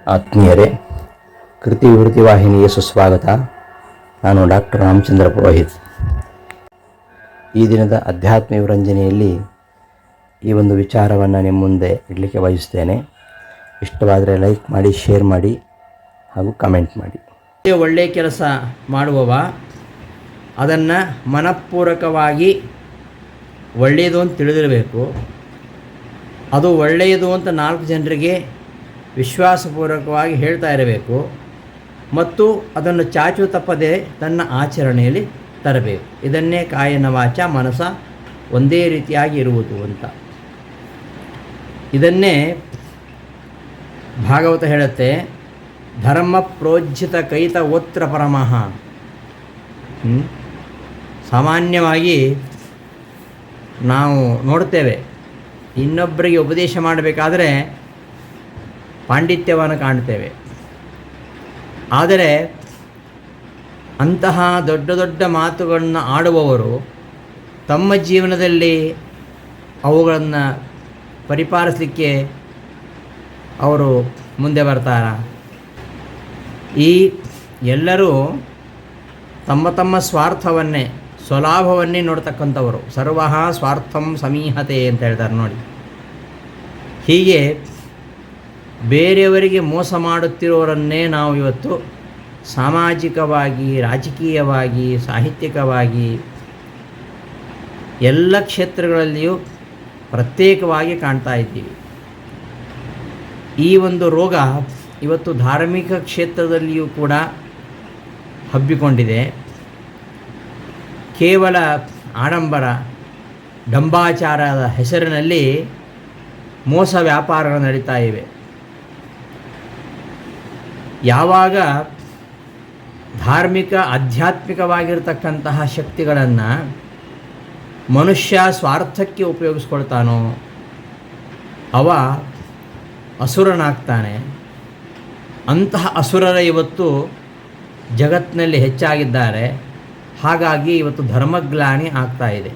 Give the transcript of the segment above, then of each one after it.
ಆತ್ಮೀಯರೇ, ಕೃತಿ ವಿವೃತಿ ವಾಹಿನಿಗೆ ಸುಸ್ವಾಗತ. ನಾನು ಡಾಕ್ಟರ್ ರಾಮಚಂದ್ರ ಪುರೋಹಿತ್. ಈ ದಿನದ ಅಧ್ಯಾತ್ಮ ವಿರಂಜನೆಯಲ್ಲಿ ಈ ಒಂದು ವಿಚಾರವನ್ನು ನಿಮ್ಮ ಮುಂದೆ ಇಡಲಿಕ್ಕೆ ಬಯಸ್ತೇನೆ. ಇಷ್ಟವಾದರೆ ಲೈಕ್ ಮಾಡಿ, ಶೇರ್ ಮಾಡಿ ಹಾಗೂ ಕಮೆಂಟ್ ಮಾಡಿ. ಒಳ್ಳೆಯ ಕೆಲಸ ಮಾಡುವವ ಅದನ್ನು ಮನಃಪೂರ್ವಕವಾಗಿ ಒಳ್ಳೆಯದು ಅಂತ ತಿಳಿದಿರಬೇಕು. ಅದು ಒಳ್ಳೆಯದು ಅಂತ 4 ಜನರಿಗೆ ವಿಶ್ವಾಸಪೂರ್ವಕವಾಗಿ ಹೇಳ್ತಾ ಇರಬೇಕು ಮತ್ತು ಅದನ್ನು ಚಾಚು ತಪ್ಪದೆ ತನ್ನ ಆಚರಣೆಯಲ್ಲಿ ತರಬೇಕು. ಇದನ್ನೇ ಕಾಯನ ವಾಚ ಮನಸ ಒಂದೇ ರೀತಿಯಾಗಿ ಇರುವುದು ಅಂತ. ಇದನ್ನೇ ಭಾಗವತ ಹೇಳುತ್ತೆ, ಧರ್ಮ ಪ್ರೋಜ್ಜಿತ ಕೈತ ಓತ್ರ ಪರಮಃ. ಸಾಮಾನ್ಯವಾಗಿ ನಾವು ನೋಡ್ತೇವೆ, ಇನ್ನೊಬ್ಬರಿಗೆ ಉಪದೇಶ ಮಾಡಬೇಕಾದರೆ ಪಾಂಡಿತ್ಯವನ್ನು ಕಾಣ್ತೇವೆ. ಆದರೆ ಅಂತಹ ದೊಡ್ಡ ದೊಡ್ಡ ಮಾತುಗಳನ್ನು ಆಡುವವರು ತಮ್ಮ ಜೀವನದಲ್ಲಿ ಅವುಗಳನ್ನು ಪರಿಪಾಲಿಸಲಿಕ್ಕೆ ಅವರು ಮುಂದೆ ಬರ್ತಾರ? ಈ ಎಲ್ಲರೂ ತಮ್ಮ ತಮ್ಮ ಸ್ವಾರ್ಥವನ್ನೇ, ಸ್ವಲಾಭವನ್ನೇ ನೋಡ್ತಕ್ಕಂಥವರು. ಸರ್ವಃ ಸ್ವಾರ್ಥಂ ಸಮೀಹತೆ ಅಂತ ಹೇಳ್ತಾರೆ ನೋಡಿ. ಹೀಗೆ ಬೇರೆಯವರಿಗೆ ಮೋಸ ಮಾಡುತ್ತಿರೋರನ್ನೇ ನಾವು ಇವತ್ತು ಸಾಮಾಜಿಕವಾಗಿ, ರಾಜಕೀಯವಾಗಿ, ಸಾಹಿತ್ಯಿಕವಾಗಿ ಎಲ್ಲ ಕ್ಷೇತ್ರಗಳಲ್ಲಿಯೂ ಪ್ರತ್ಯೇಕವಾಗಿ ಕಾಣ್ತಾ ಇದ್ದೀವಿ. ಈ ಒಂದು ರೋಗ ಇವತ್ತು ಧಾರ್ಮಿಕ ಕ್ಷೇತ್ರದಲ್ಲಿಯೂ ಕೂಡ ಹಬ್ಬಿಕೊಂಡಿದೆ. ಕೇವಲ ಆಡಂಬರ, ಡಂಬಾಚಾರದ ಹೆಸರಿನಲ್ಲಿ ಮೋಸ ವ್ಯಾಪಾರಗಳು ನಡೀತಾ ಇವೆ. ಯಾವಾಗ ಧಾರ್ಮಿಕ ಆಧ್ಯಾತ್ಮಿಕವಾಗಿರ್ತಕ್ಕಂತಹ ಶಕ್ತಿಗಳನ್ನು ಮನುಷ್ಯ ಸ್ವಾರ್ಥಕ್ಕೆ ಉಪಯೋಗಿಸ್ಕೊಳ್ತಾನೋ ಅವ ಅಸುರನಾಗ್ತಾನೆ. ಅಂತಹ ಅಸುರರ ಇವತ್ತು ಜಗತ್ತಿನಲ್ಲಿ ಹೆಚ್ಚಾಗಿದ್ದಾರೆ. ಹಾಗಾಗಿ ಇವತ್ತು ಧರ್ಮಗ್ಲಾನಿ ಆಗ್ತಾ ಇದೆ.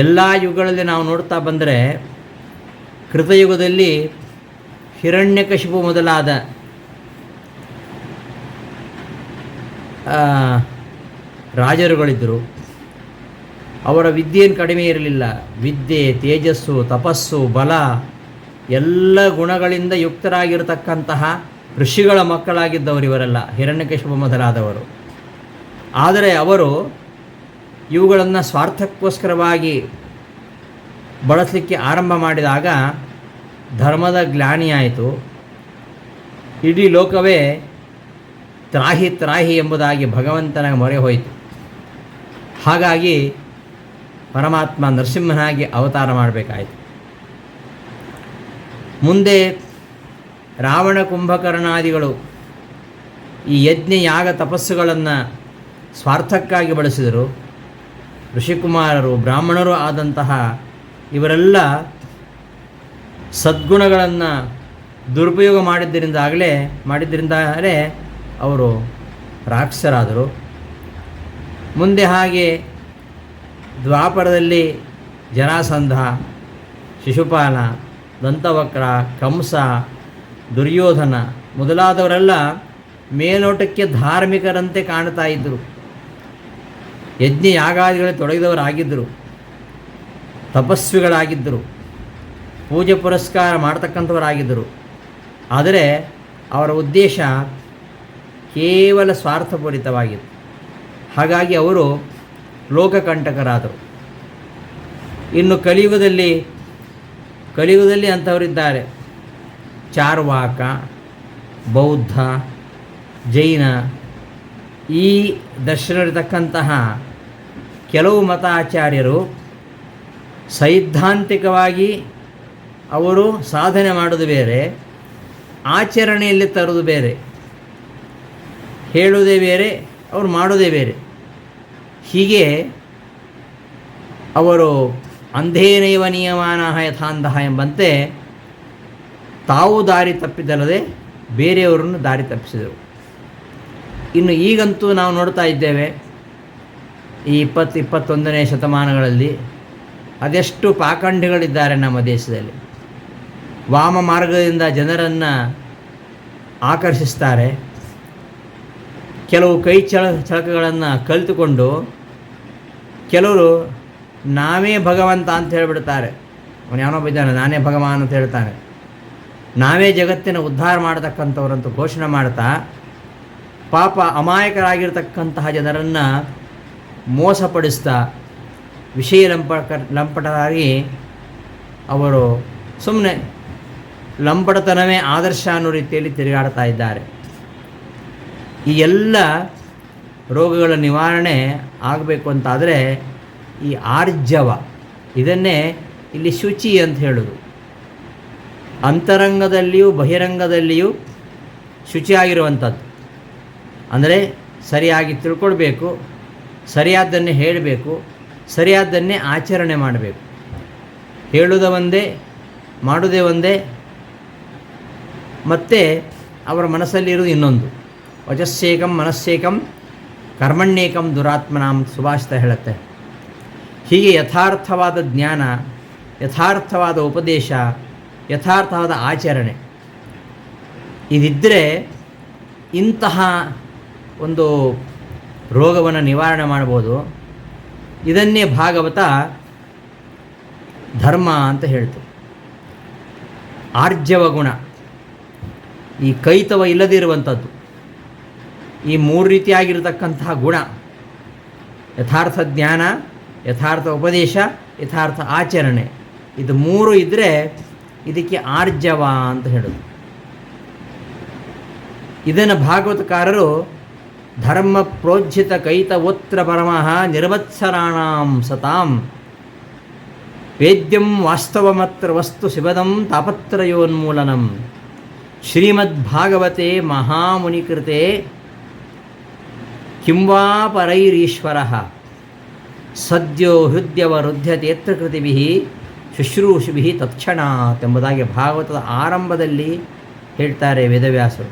ಎಲ್ಲ ಯುಗಗಳಲ್ಲಿ ನಾವು ನೋಡ್ತಾ ಬಂದರೆ, ಕೃತಯುಗದಲ್ಲಿ ಹಿರಣ್ಯಕಶಿಪು ಮೊದಲಾದ ರಾಜರುಗಳಿದ್ದರು. ಅವರ ವಿದ್ಯೆಯನ್ನು ಕಡಿಮೆ ಇರಲಿಲ್ಲ. ವಿದ್ಯೆ, ತೇಜಸ್ಸು, ತಪಸ್ಸು, ಬಲ ಎಲ್ಲ ಗುಣಗಳಿಂದ ಯುಕ್ತರಾಗಿರತಕ್ಕಂತಹ ಋಷಿಗಳ ಮಕ್ಕಳಾಗಿದ್ದವರು ಇವರೆಲ್ಲ, ಹಿರಣ್ಯಕಶಿಪು ಮೊದಲಾದವರು. ಆದರೆ ಅವರು ಇವುಗಳನ್ನು ಸ್ವಾರ್ಥಕ್ಕೋಸ್ಕರವಾಗಿ ಬಳಸಲಿಕ್ಕೆ ಆರಂಭ ಮಾಡಿದಾಗ ಧರ್ಮದ ಗ್ಲಾನಿಯಾಯಿತು. ಇಡೀ ಲೋಕವೇ ತ್ರಾಹಿ ತ್ರಾಹಿ ಎಂಬುದಾಗಿ ಭಗವಂತನ ಮೊರೆ ಹೋಯಿತು. ಹಾಗಾಗಿ ಪರಮಾತ್ಮ ನರಸಿಂಹನಾಗಿ ಅವತಾರ ಮಾಡಬೇಕಾಯಿತು. ಮುಂದೆ ರಾವಣ, ಕುಂಭಕರ್ಣಾದಿಗಳು ಈ ಯಜ್ಞ, ಯಾಗ, ತಪಸ್ಸುಗಳನ್ನು ಸ್ವಾರ್ಥಕ್ಕಾಗಿ ಬಳಸಿದರು. ಋಷಿಕುಮಾರರು, ಬ್ರಾಹ್ಮಣರು ಆದಂತಹ ಇವರೆಲ್ಲ ಸದ್ಗುಣಗಳನ್ನು ದುರುಪಯೋಗ ಮಾಡಿದ್ದರಿಂದಲೇ ಅವರು ರಾಕ್ಷಸರಾದರು. ಮುಂದೆ ಹಾಗೆ ದ್ವಾಪರದಲ್ಲಿ ಜರಾಸಂಧ, ಶಿಶುಪಾಲ, ದಂತವಕ್ರ, ಕಂಸ, ದುರ್ಯೋಧನ ಮೊದಲಾದವರೆಲ್ಲ ಮೇಲ್ನೋಟಕ್ಕೆ ಧಾರ್ಮಿಕರಂತೆ ಕಾಣ್ತಾ ಇದ್ದರು. ಯಜ್ಞ ಯಾಗಾದಿಗಳಲ್ಲಿ ತೊಡಗಿದವರಾಗಿದ್ದರು, ತಪಸ್ವಿಗಳಾಗಿದ್ದರು, ಪೂಜೆ ಪುರಸ್ಕಾರ ಮಾಡ್ತಕ್ಕಂಥವರಾಗಿದ್ದರು. ಆದರೆ ಅವರ ಉದ್ದೇಶ ಕೇವಲ ಸ್ವಾರ್ಥಪೂರಿತವಾಗಿತ್ತು. ಹಾಗಾಗಿ ಅವರು ಲೋಕಕಂಟಕರಾದರು. ಇನ್ನು ಕಲಿಯುಗದಲ್ಲಿ ಅಂಥವರಿದ್ದಾರೆ. ಚಾರ್ವಾಕ, ಬೌದ್ಧ, ಜೈನ ಈ ದರ್ಶನವಿರತಕ್ಕಂತಹ ಕೆಲವು ಮತಾಚಾರ್ಯರು ಸೈದ್ಧಾಂತಿಕವಾಗಿ ಅವರು ಸಾಧನೆ ಮಾಡೋದು ಬೇರೆ, ಆಚರಣೆಯಲ್ಲಿ ತರೋದು ಬೇರೆ. ಹೇಳೋದೇ ಬೇರೆ, ಅವರು ಮಾಡೋದೇ ಬೇರೆ. ಹೀಗೆ ಅವರು ಅಂಧೇನೈವ ನಿಯಮಾನಃ ಯಥಾಂಧಃ ಎಂಬಂತೆ ತಾವು ದಾರಿ ತಪ್ಪಿದ್ದಲ್ಲದೆ ಬೇರೆಯವರನ್ನು ದಾರಿ ತಪ್ಪಿಸಿದರು. ಇನ್ನು ಈಗಂತೂ ನಾವು ನೋಡ್ತಾ ಇದ್ದೇವೆ, ಈ 20-21ನೇ ಶತಮಾನಗಳಲ್ಲಿ ಅದೆಷ್ಟು ಪಾಖಂಡಿಗಳಿದ್ದಾರೆ ನಮ್ಮ ದೇಶದಲ್ಲಿ. ವಾಮ ಮಾರ್ಗದಿಂದ ಜನರನ್ನು ಆಕರ್ಷಿಸ್ತಾರೆ. ಕೆಲವು ಕೈ ಚಳಕಗಳನ್ನು ಕಲಿತುಕೊಂಡು ಕೆಲವರು ನಾವೇ ಭಗವಂತ ಅಂತ ಹೇಳಿಬಿಡ್ತಾರೆ. ಅವನು ಯಾವನೊಬ್ಬ ಇದ್ದಾನೆ, ನಾನೇ ಭಗವಾನ್ ಅಂತ ಹೇಳ್ತಾನೆ. ನಾವೇ ಜಗತ್ತಿನ ಉದ್ಧಾರ ಮಾಡತಕ್ಕಂಥವ್ರಂತ ಘೋಷಣೆ ಮಾಡ್ತಾ ಪಾಪ ಅಮಾಯಕರಾಗಿರ್ತಕ್ಕಂತಹ ಜನರನ್ನು ಮೋಸಪಡಿಸ್ತಾ ವಿಷಯ ಲಂಪಟರಾಗಿ ಅವರು ಸುಮ್ಮನೆ ಲಂಪಟತನವೇ ಆದರ್ಶ ಅನ್ನೋ ರೀತಿಯಲ್ಲಿ ತಿರುಗಾಡ್ತಾ ಇದ್ದಾರೆ. ಈ ಎಲ್ಲ ರೋಗಗಳ ನಿವಾರಣೆ ಆಗಬೇಕು ಅಂತಾದರೆ ಈ ಆರ್ಜವ, ಇದನ್ನೇ ಇಲ್ಲಿ ಶುಚಿ ಅಂತ ಹೇಳೋದು. ಅಂತರಂಗದಲ್ಲಿಯೂ ಬಹಿರಂಗದಲ್ಲಿಯೂ ಶುಚಿಯಾಗಿರುವಂಥದ್ದು. ಅಂದರೆ ಸರಿಯಾಗಿ ತಿಳ್ಕೊಳ್ಬೇಕು, ಸರಿಯಾದ್ದನ್ನೇ ಹೇಳಬೇಕು, ಸರಿಯಾದ್ದನ್ನೇ ಆಚರಣೆ ಮಾಡಬೇಕು. ಹೇಳುವುದೇ ಒಂದೇ, ಮಾಡುವುದೇ ಒಂದೇ, ಮತ್ತು ಅವರ ಮನಸ್ಸಲ್ಲಿರುವುದು ಇನ್ನೊಂದು. ವಚಸ್ಸೇಕಂ ಮನಸ್ಸೇಕಂ ಕರ್ಮಣ್ಯೇಕಂ ದುರಾತ್ಮನಾಂ ಸುಭಾಷಿತ ಹೇಳುತ್ತೆ. ಹೀಗೆ ಯಥಾರ್ಥವಾದ ಜ್ಞಾನ, ಯಥಾರ್ಥವಾದ ಉಪದೇಶ, ಯಥಾರ್ಥವಾದ ಆಚರಣೆ ಇದಿದ್ದರೆ ಇಂತಹ ಒಂದು ರೋಗವನ್ನು ನಿವಾರಣೆ ಮಾಡ್ಬೋದು. ಇದನ್ನೇ ಭಾಗವತ ಧರ್ಮ ಅಂತ ಹೇಳ್ತು. ಆರ್ಜವ ಗುಣ, ಈ ಕೈತವ ಇಲ್ಲದಿರುವಂಥದ್ದು, ಈ ಮೂರು ರೀತಿಯಾಗಿರತಕ್ಕಂತಹ ಗುಣ, ಯಥಾರ್ಥ ಜ್ಞಾನ, ಯಥಾರ್ಥ ಉಪದೇಶ, ಯಥಾರ್ಥ ಆಚರಣೆ, ಇದು ಮೂರು ಇದ್ದರೆ ಇದಕ್ಕೆ ಆರ್ಜವ ಅಂತ ಹೇಳೋದು. ಇದನ್ನು ಭಾಗವತಕಾರರು ಧರ್ಮ ಪ್ರೋಜ್ಜಿತ ಕೈತವೋತ್ರ ಪರಮಃ ನಿರ್ವತ್ಸರಾಣಾಂ ಸತಾಂ ವೇದ್ಯಂ ವಾಸ್ತವಮತ್ರ ವಸ್ತು ಶಿವದಂ ತಾಪತ್ರಯೋನ್ಮೂಲನಂ ಶ್ರೀಮದ್ಭಾಗವತೆ ಮಹಾಮುನಿಕೃತೆ ಕಿಂವಾ ಪರೈರೀಶ್ವರಃ ಸದ್ಯೋ ಹೃದಯವರುಧ್ಯತೇತ್ರ ಕೃತಿಭಿಃ ಶುಶ್ರೂಷಿಭಿಃ ತತ್ಕ್ಷಣಾತ್ ಎಂಬುದಾಗಿ ಭಾಗವತದ ಆರಂಭದಲ್ಲಿ ಹೇಳ್ತಾರೆ ವೇದವ್ಯಾಸರು.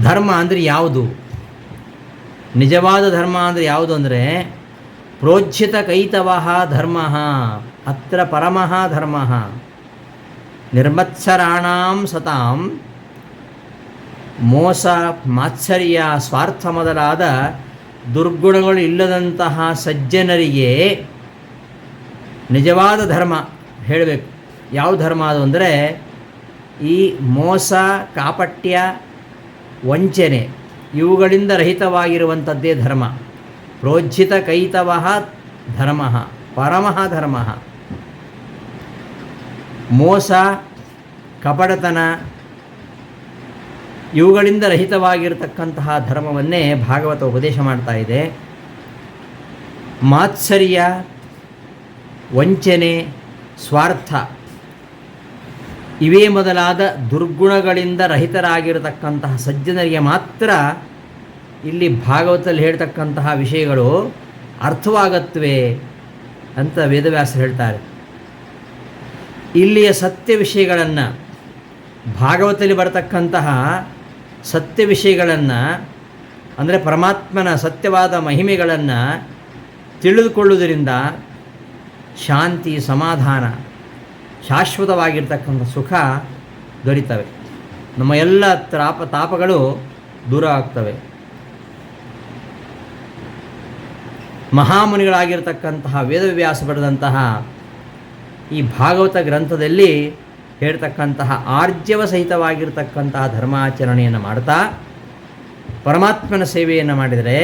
ಧರ್ಮ ಅಂದರೆ ಯಾವುದು? ನಿಜವಾದ ಧರ್ಮ ಅಂದರೆ ಯಾವುದು ಅಂದರೆ ಪ್ರೋಜ್ಜಿತ ಕೈತವಃ ಧರ್ಮ ಅತ್ರ ಪರಮಃ ಧರ್ಮ ನಿರ್ಮತ್ಸರಾಣಾಂ ಸತಾಂ. ಮೋಸ, ಮಾತ್ಸರ್ಯ, ಸ್ವಾರ್ಥ ಮೊದಲಾದ ದುರ್ಗುಣಗಳು ಇಲ್ಲದಂತಹ ಸಜ್ಜನರಿಗೆ ನಿಜವಾದ ಧರ್ಮ ಹೇಳಬೇಕು. ಯಾವ ಧರ್ಮ ಅದು ಅಂದರೆ ಈ ಮೋಸ, ಕಾಪಟ್ಯ, ವಂಚನೆ ಇವುಗಳಿಂದ ರಹಿತವಾಗಿರುವಂಥದ್ದೇ ಧರ್ಮ. ಪ್ರೋಜ್ಜಿತ ಕೈತವಃ ಧರ್ಮ ಪರಮಃ ಧರ್ಮ. ಮೋಸ, ಕಪಟತನ ಇವುಗಳಿಂದ ರಹಿತವಾಗಿರತಕ್ಕಂತಹ ಧರ್ಮವನ್ನೇ ಭಾಗವತ ಉಪದೇಶ ಮಾಡ್ತಾ ಇದೆ. ಮಾತ್ಸರ್ಯ, ವಂಚನೆ, ಸ್ವಾರ್ಥ ಇವೇ ಮೊದಲಾದ ದುರ್ಗುಣಗಳಿಂದ ರಹಿತರಾಗಿರತಕ್ಕಂತಹ ಸಜ್ಜನರಿಗೆ ಮಾತ್ರ ಇಲ್ಲಿ ಭಾಗವತದಲ್ಲಿ ಹೇಳ್ತಕ್ಕಂತಹ ವಿಷಯಗಳು ಅರ್ಥವಾಗತ್ವೆ ಅಂತ ವೇದವ್ಯಾಸರು ಹೇಳ್ತಾರೆ. ಇಲ್ಲಿಯ ಸತ್ಯ ವಿಷಯಗಳನ್ನು, ಭಾಗವತದಲ್ಲಿ ಬರತಕ್ಕಂತಹ ಸತ್ಯ ವಿಷಯಗಳನ್ನು ಅಂದರೆ ಪರಮಾತ್ಮನ ಸತ್ಯವಾದ ಮಹಿಮೆಗಳನ್ನು ತಿಳಿದುಕೊಳ್ಳುವುದರಿಂದ ಶಾಂತಿ, ಸಮಾಧಾನ, ಶಾಶ್ವತವಾಗಿರ್ತಕ್ಕಂಥ ಸುಖ ದೊರೀತವೆ. ನಮ್ಮ ಎಲ್ಲ ತಾಪಗಳು ದೂರ ಆಗ್ತವೆ. ಮಹಾಮುನಿಗಳಾಗಿರ್ತಕ್ಕಂತಹ ವೇದವ್ಯಾಸ ಬರೆದಂತಹ ಈ ಭಾಗವತ ಗ್ರಂಥದಲ್ಲಿ ಹೇಳ್ತಕ್ಕಂತಹ ಆರ್ಜವ ಸಹಿತವಾಗಿರ್ತಕ್ಕಂತಹ ಧರ್ಮಾಚರಣೆಯನ್ನು ಮಾಡ್ತಾ ಪರಮಾತ್ಮನ ಸೇವೆಯನ್ನು ಮಾಡಿದರೆ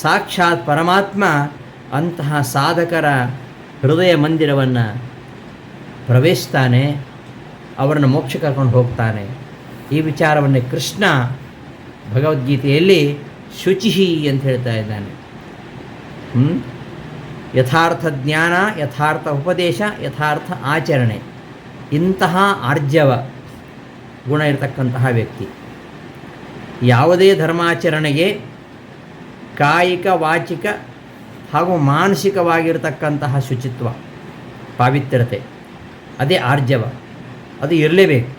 ಸಾಕ್ಷಾತ್ ಪರಮಾತ್ಮ ಅಂತಹ ಸಾಧಕರ ಹೃದಯ ಮಂದಿರವನ್ನು ಪ್ರವೇಶಿಸ್ತಾನೆ, ಅವರನ್ನು ಮೋಕ್ಷ ಕರ್ಕೊಂಡು ಹೋಗ್ತಾನೆ. ಈ ವಿಚಾರವನ್ನೇ ಕೃಷ್ಣ ಭಗವದ್ಗೀತೆಯಲ್ಲಿ ಶುಚಿಹಿ ಅಂತ ಹೇಳ್ತಾ ಇದ್ದಾನೆ. ಯಥಾರ್ಥ ಜ್ಞಾನ, ಯಥಾರ್ಥ ಉಪದೇಶ, ಯಥಾರ್ಥ ಆಚರಣೆ, ಇಂತಹ ಆರ್ಜವ ಗುಣ ಇರತಕ್ಕಂತಹ ವ್ಯಕ್ತಿ ಯಾವುದೇ ಧರ್ಮಾಚರಣೆಗೆ ಕಾಯಿಕ, ವಾಚಿಕ ಹಾಗೂ ಮಾನಸಿಕವಾಗಿರತಕ್ಕಂತಹ ಶುಚಿತ್ವ, ಪಾವಿತ್ರ್ಯತೆ, ಅದೇ ಆರ್ಜವ. ಅದು ಇರಲೇಬೇಕು.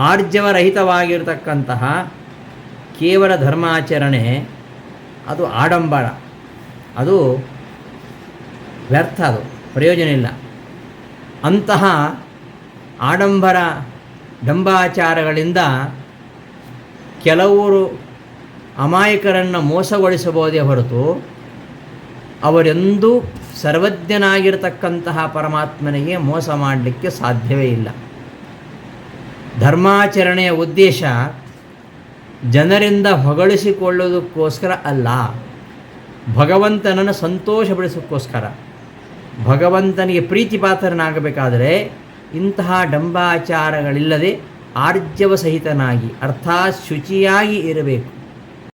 ಆರ್ಜವರಹಿತವಾಗಿರತಕ್ಕಂತಹ ಕೇವಲ ಧರ್ಮಾಚರಣೆ ಅದು ಆಡಂಬರ, ಅದು ವ್ಯರ್ಥ, ಅದು ಪ್ರಯೋಜನ ಇಲ್ಲ. ಅಂತಹ ಆಡಂಬರ ಡಂಬಾಚಾರಗಳಿಂದ ಕೆಲವರು ಅಮಾಯಕರನ್ನು ಮೋಸಗೊಳಿಸಬಹುದೇ ಹೊರತು ಅವರೆಂದೂ ಸರ್ವಜ್ಞನಾಗಿರತಕ್ಕಂತಹ ಪರಮಾತ್ಮನಿಗೆ ಮೋಸ ಮಾಡಲಿಕ್ಕೆ ಸಾಧ್ಯವೇ ಇಲ್ಲ. ಧರ್ಮಾಚರಣೆಯ ಉದ್ದೇಶ ಜನರಿಂದ ಹೊಗಳಿಸಿಕೊಳ್ಳುವುದಕ್ಕೋಸ್ಕರ ಅಲ್ಲ, ಭಗವಂತನನ್ನು ಸಂತೋಷಪಡಿಸೋಕ್ಕೋಸ್ಕರ. ಭಗವಂತನಿಗೆ ಪ್ರೀತಿಪಾತ್ರನಾಗಬೇಕಾದರೆ ಇಂತಹ ಡಂಬಾಚಾರಗಳಿಲ್ಲದೆ ಆರ್ಜವ ಸಹಿತನಾಗಿ ಅರ್ಥಾತ್ ಶುಚಿಯಾಗಿ ಇರಬೇಕು.